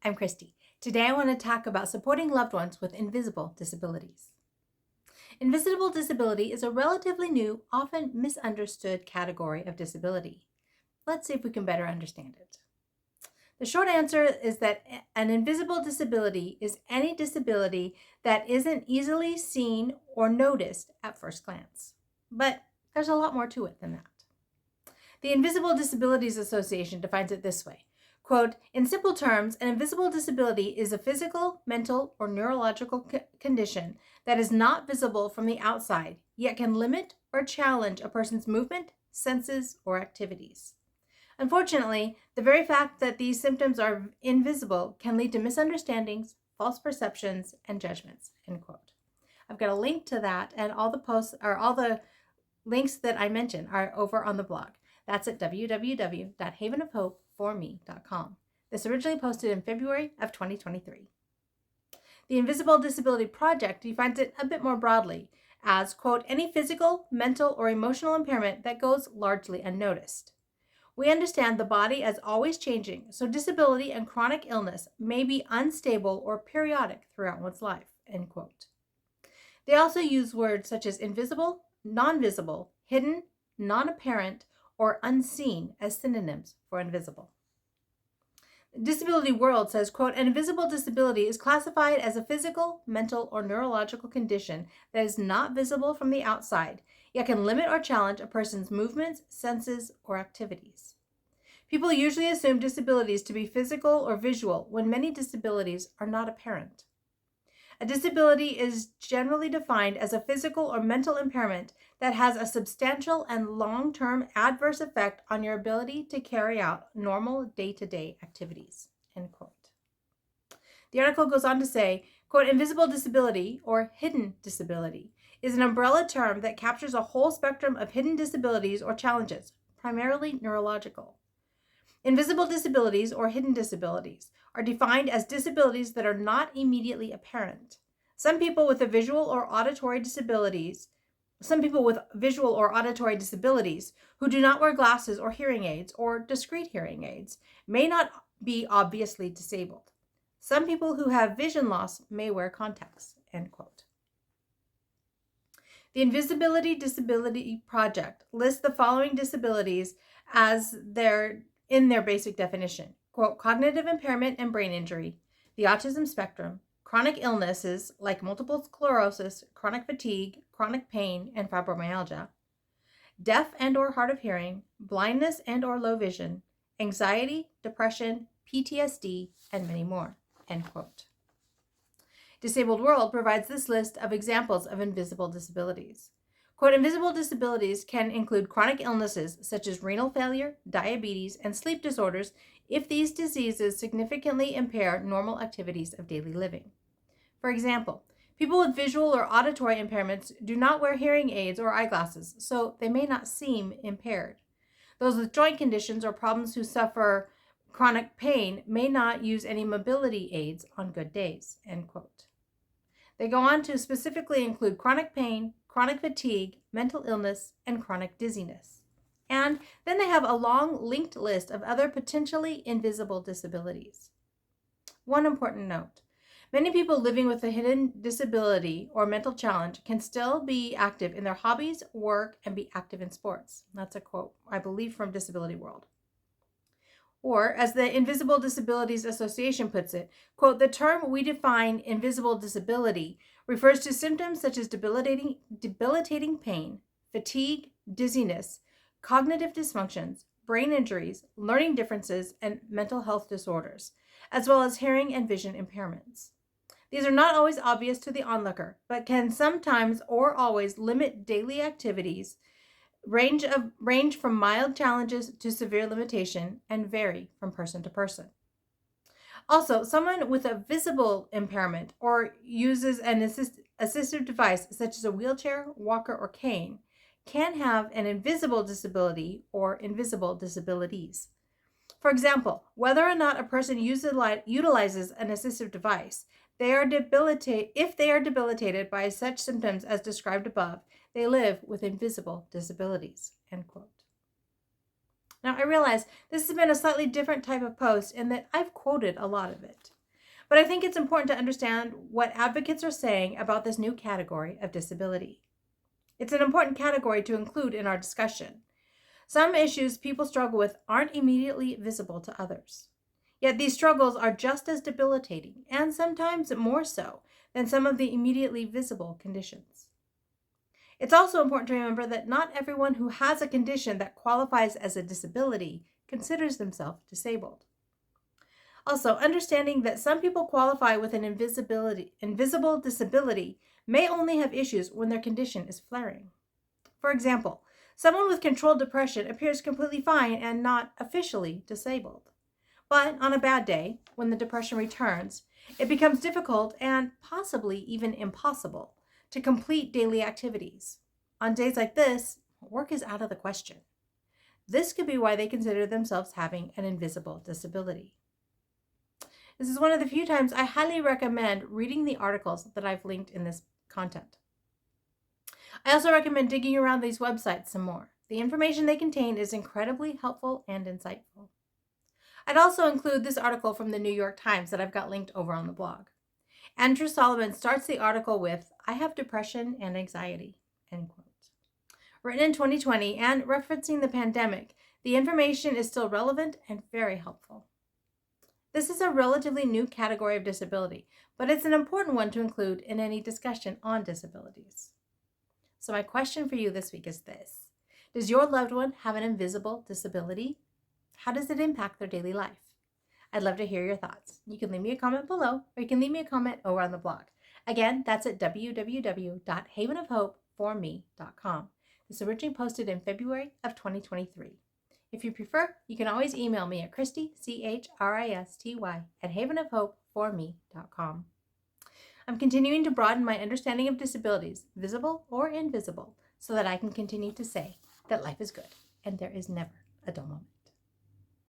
I'm Christy. Today I want to talk about supporting loved ones with invisible disabilities. Invisible disability is a relatively new, often misunderstood category of disability. Let's see if we can better understand it. The short answer is that an invisible disability is any disability that isn't easily seen or noticed at first glance. But there's a lot more to it than that. The Invisible Disabilities Association defines it this way. Quote, in simple terms, an invisible disability is a physical, mental, or neurological condition that is not visible from the outside, yet can limit or challenge a person's movement, senses, or activities. Unfortunately, the very fact that these symptoms are invisible can lead to misunderstandings, false perceptions, and judgments, end quote. I've got a link to that, and all the links that I mentioned are over on the blog. That's at www.havenofhopeforme.com. This originally posted in February of 2023. The Invisible Disability Project defines it a bit more broadly as, quote, any physical, mental, or emotional impairment that goes largely unnoticed. We understand the body as always changing, so disability and chronic illness may be unstable or periodic throughout one's life, end quote. They also use words such as invisible, non-visible, hidden, non-apparent, or unseen as synonyms for invisible. The Disability World says, quote, an invisible disability is classified as a physical, mental, or neurological condition that is not visible from the outside, yet can limit or challenge a person's movements, senses, or activities. People usually assume disabilities to be physical or visual when many disabilities are not apparent. A disability is generally defined as a physical or mental impairment that has a substantial and long-term adverse effect on your ability to carry out normal day-to-day activities, end quote. The article goes on to say, quote, invisible disability or hidden disability is an umbrella term that captures a whole spectrum of hidden disabilities or challenges, primarily neurological. Invisible disabilities or hidden disabilities are defined as disabilities that are not immediately apparent. Some people with visual or auditory disabilities who do not wear glasses or hearing aids or discrete hearing aids may not be obviously disabled. Some people who have vision loss may wear contacts, end quote. The Invisibility Disability Project lists the following disabilities as in their basic definition. Quote, cognitive impairment and brain injury, the autism spectrum, chronic illnesses like multiple sclerosis, chronic fatigue, chronic pain, and fibromyalgia, deaf and or hard of hearing, blindness and or low vision, anxiety, depression, PTSD, and many more, end quote. Disabled World provides this list of examples of invisible disabilities. Quote, invisible disabilities can include chronic illnesses such as renal failure, diabetes, and sleep disorders if these diseases significantly impair normal activities of daily living. For example, people with visual or auditory impairments do not wear hearing aids or eyeglasses, so they may not seem impaired. Those with joint conditions or problems who suffer chronic pain may not use any mobility aids on good days, end quote. They go on to specifically include chronic pain, chronic fatigue, mental illness, and chronic dizziness. And then they have a long linked list of other potentially invisible disabilities. One important note. Many people living with a hidden disability or mental challenge can still be active in their hobbies, work, and be active in sports. That's a quote, I believe, from Disability World. Or, as the Invisible Disabilities Association puts it, quote, the term we define invisible disability refers to symptoms such as debilitating pain, fatigue, dizziness, cognitive dysfunctions, brain injuries, learning differences, and mental health disorders, as well as hearing and vision impairments. These are not always obvious to the onlooker, but can sometimes or always limit daily activities, range from mild challenges to severe limitation, and vary from person to person. Also, someone with a visible impairment or uses an assistive device such as a wheelchair, walker, or cane can have an invisible disability or invisible disabilities. For example, whether or not a person utilizes an assistive device, if they are debilitated by such symptoms as described above, they live with invisible disabilities, end quote. Now, I realize this has been a slightly different type of post in that I've quoted a lot of it. But I think it's important to understand what advocates are saying about this new category of disability. It's an important category to include in our discussion. Some issues people struggle with aren't immediately visible to others. Yet these struggles are just as debilitating, and sometimes more so, than some of the immediately visible conditions. It's also important to remember that not everyone who has a condition that qualifies as a disability considers themselves disabled. Also, understanding that some people qualify with an invisible disability may only have issues when their condition is flaring. For example, someone with controlled depression appears completely fine and not officially disabled. But on a bad day, when the depression returns, it becomes difficult and possibly even impossible to complete daily activities. On days like this, work is out of the question. This could be why they consider themselves having an invisible disability. This is one of the few times I highly recommend reading the articles that I've linked in this content. I also recommend digging around these websites some more. The information they contain is incredibly helpful and insightful. I'd also include this article from the New York Times that I've got linked over on the blog. Andrew Solomon starts the article with, "I have depression and anxiety," end quote. Written in 2020 and referencing the pandemic, the information is still relevant and very helpful. This is a relatively new category of disability, but it's an important one to include in any discussion on disabilities. So my question for you this week is this: does your loved one have an invisible disability? How does it impact their daily life? I'd love to hear your thoughts. You can leave me a comment below, or you can leave me a comment over on the blog. Again, that's at www.havenofhopeforme.com. This was originally posted in February of 2023. If you prefer, you can always email me at Christy, CHRISTY, at havenofhopeforme.com. I'm continuing to broaden my understanding of disabilities, visible or invisible, so that I can continue to say that life is good and there is never a dull moment.